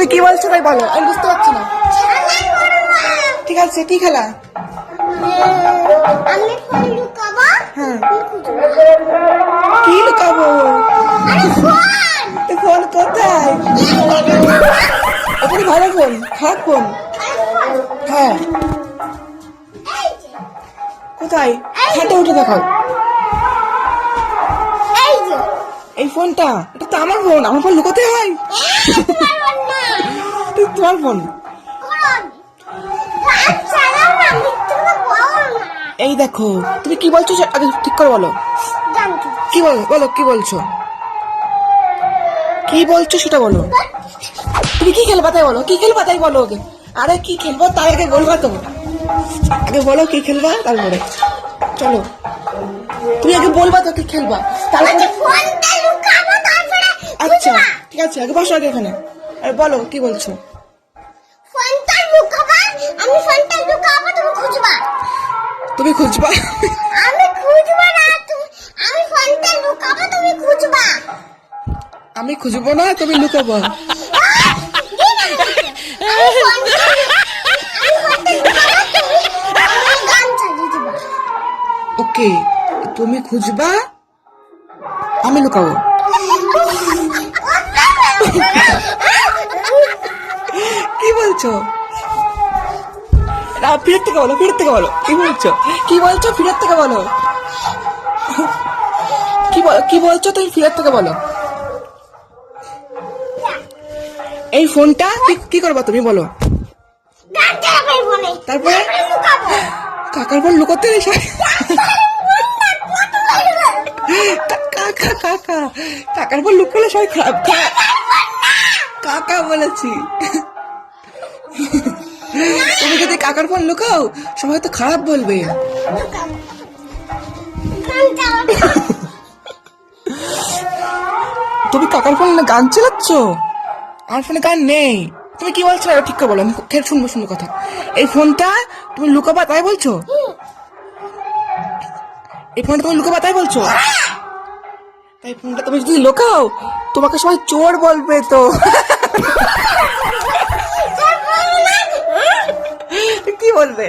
তুমি কি বলছো তাই বলো, আমি বুঝতে পারছি না। ঠিক আছে, কি খেলা? হ্যাঁ, কি লুকাবো? ফোন কোথায়? এটা ভালো ফোন, খারাপ ফোন? হ্যাঁ, কোথায়? হাতে উঠে দেখাও। এই ফোনটা, এটা তো আমার ফোন। আমার ফোন লুকোতে হয়? তোমার ফোন। এই দেখো, তুমি কি বলছো আগে ঠিক করে বলো। কি বলো, কি বলছো? কি বলছো সেটা বলো। তুমি কি খেলবা তাই বলো, কি খেলবা তাই বলো ওকে। আরে কি খেলবো তার আগে বলবা তো। আগে বলো কি খেলবা, তারপরে চলো। তুমি আগে বলবা তো কি খেলবা, তারপরে। আচ্ছা ঠিক আছে, আগে বসো আগে এখানে। আরে বলো কি বলছো। তুমি খুঁজবা? আমি খুঁজবো না, তুমি লুকাবো। ওকে, তুমি খুঁজবা, আমি লুকাবো। কি বলছো? ফিরের থেকে বলো, ফিরের থেকে বলো। কি বলছো, কি বলছো? ফিরের থেকে বলো। কি বলছো তুমি? ফিরের থেকে বলো। এই ফোনটা কি করবা তুমি বলো। তারপরে কাকার ফোন লুকোতে কাকার ফোন লুকোলে সবাই খারাপ। কাকা বলেছি। তুমি যদি কাকার ফোন লুকাও সবাই তো খারাপ বলবে। তুমি কাকার ফোন গান চালাচ্ছ? আমার ফোনে গান নেই। তুমি কি বলছো ঠিক করে বলো, আমি শুনবো কথা। এই ফোনটা তুমি লুকাবা তাই বলছো? এই ফোনটা তুমি লুকাবা তাই বলছো? তাই ফোনটা তুমি যদি লুকাও তোমাকে সবাই চোর বলবে তো। কি বলবে?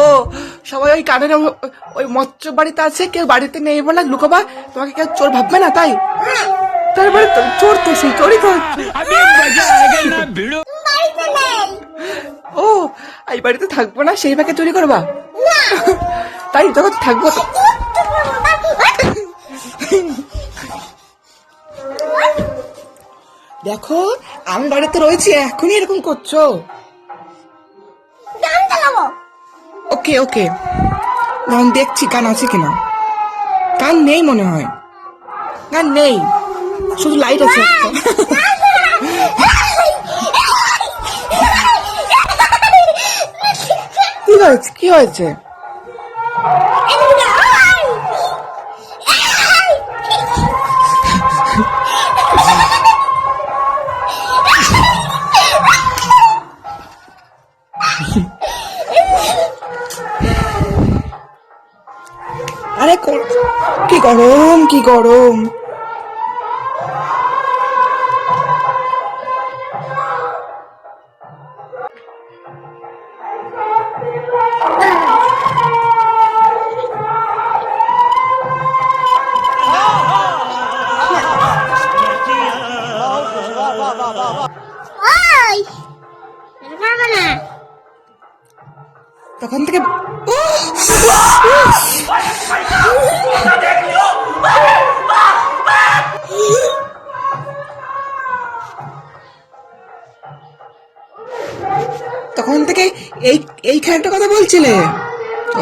ও সবাই ওই কানের ওই মৎস্য বাড়িতে আছে, কেউ বাড়িতে নেই বলে লুকাবা, তোমাকে কেউ চোর ভাববে না তাই? তারপরে তো চোর তো সেই চোরই তো। ও এই বাড়িতে থাকবো না সেই ভাগে চুরি করবা? তাই যখন থাকবো। দেখো আমি বাড়িতে রয়েছি, এখনই এরকম করছো। ওকে ওকে, গান দেখছি, গান আছে কিনা। গান নেই মনে হয়, গান নেই, শুধু লাইট আছে একটা। কি হয়েছে? আরে কি গরম, কি গরম। তখন থেকে এই খেলাটার কথা বলছিলে?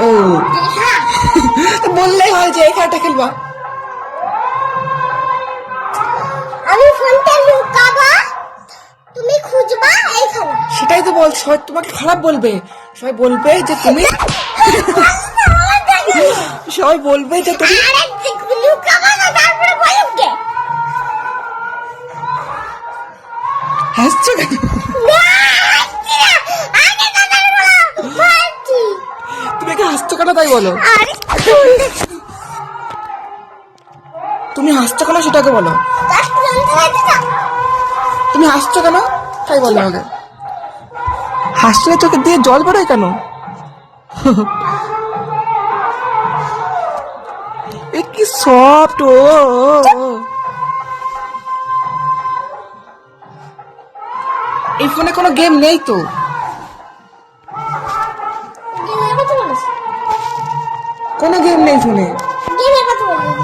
ও বললেই হয় যে এই খেলাটা খেলবা। আমি ফোনটা লুকাবো, তুমি খুঁজবা এই খেলা। সেটাই তো বল, সবাই তোমাকে খারাপ বলবে, সবাই বলবে যে তুমি সবাই বলবে যে তুমি লুকাবো না, তারপরে বলবে হাসছো কেন? তুমি কি হাসছো কেন তাই বলো। তুমি হাসছো কেন সেটাকে বলো। তুমি হাসছো কেন? তাই বলো আমাকে। হাসলে চোখে দিয়ে জল বেরোয় কেন? এ কি সফট ও। এই ফোনে কোনো গেম নেই তো। গেমের কথা বলিস। কোনো গেম নেই ফোনে। গেমের কথা বলিস।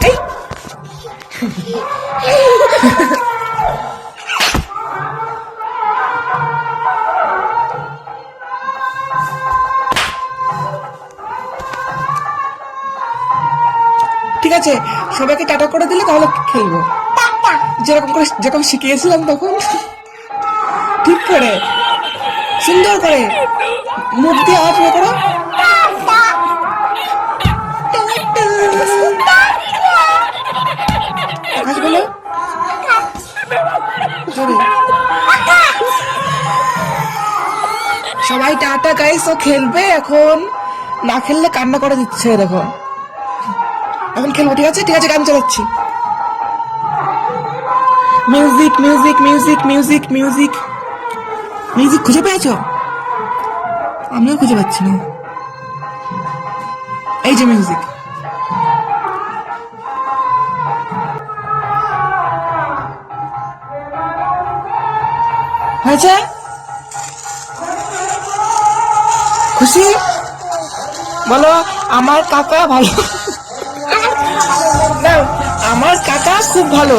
এই ঠিক আছে, সবাইকে টাটা করে দিলে তাহলে খেলবো। টাটা। যেরকম শিখিয়েছিলাম তখন। ঠিক করে, সুন্দর করে মুখ দিয়ে আওয়াজ বের করো। আকাশ বলো। জোরে। সবাই টাটা গাইস, ও খেলবে এখন। না খেললে কান্না করে দিচ্ছে দেখো। এখন খেলবো, ঠিক আছে? ঠিক আছে, গান চালাচ্ছি। Music music music music music music খুঁজে পেয়েছো? আমিও খুঁজে পাচ্ছি না। এই যে মিউজিক। হয়েছে? খুশি? বলো আমার কাকা ভালো। না, আমার কাকা খুব ভালো।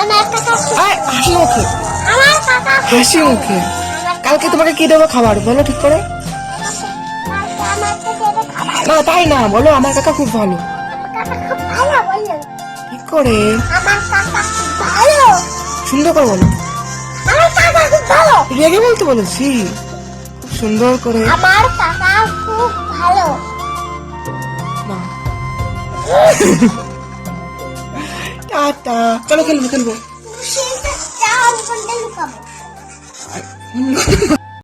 আমার কাকা আয়, হাসি মুখে আমার কাকা হাসি মুখে। কালকে তোমাকে কি দেবো খাবার বলো ঠিক করে? আমার কাকা খাবার। না তাই না, বলো আমার কাকা খুব ভালো। কাকা খুব ভালো বললেন। ঠিক করে আমার কাকা খুব ভালো। সুন্দর করে বলো। আমার কাকা খুব ভালো। রেগে বলতে বলেছি, খুব সুন্দর করে। আমার কাকা খুব ভালো। না। টাটা, চলো খেলবো খেলবো। সেটা চাও ফোনটা লুকাবো।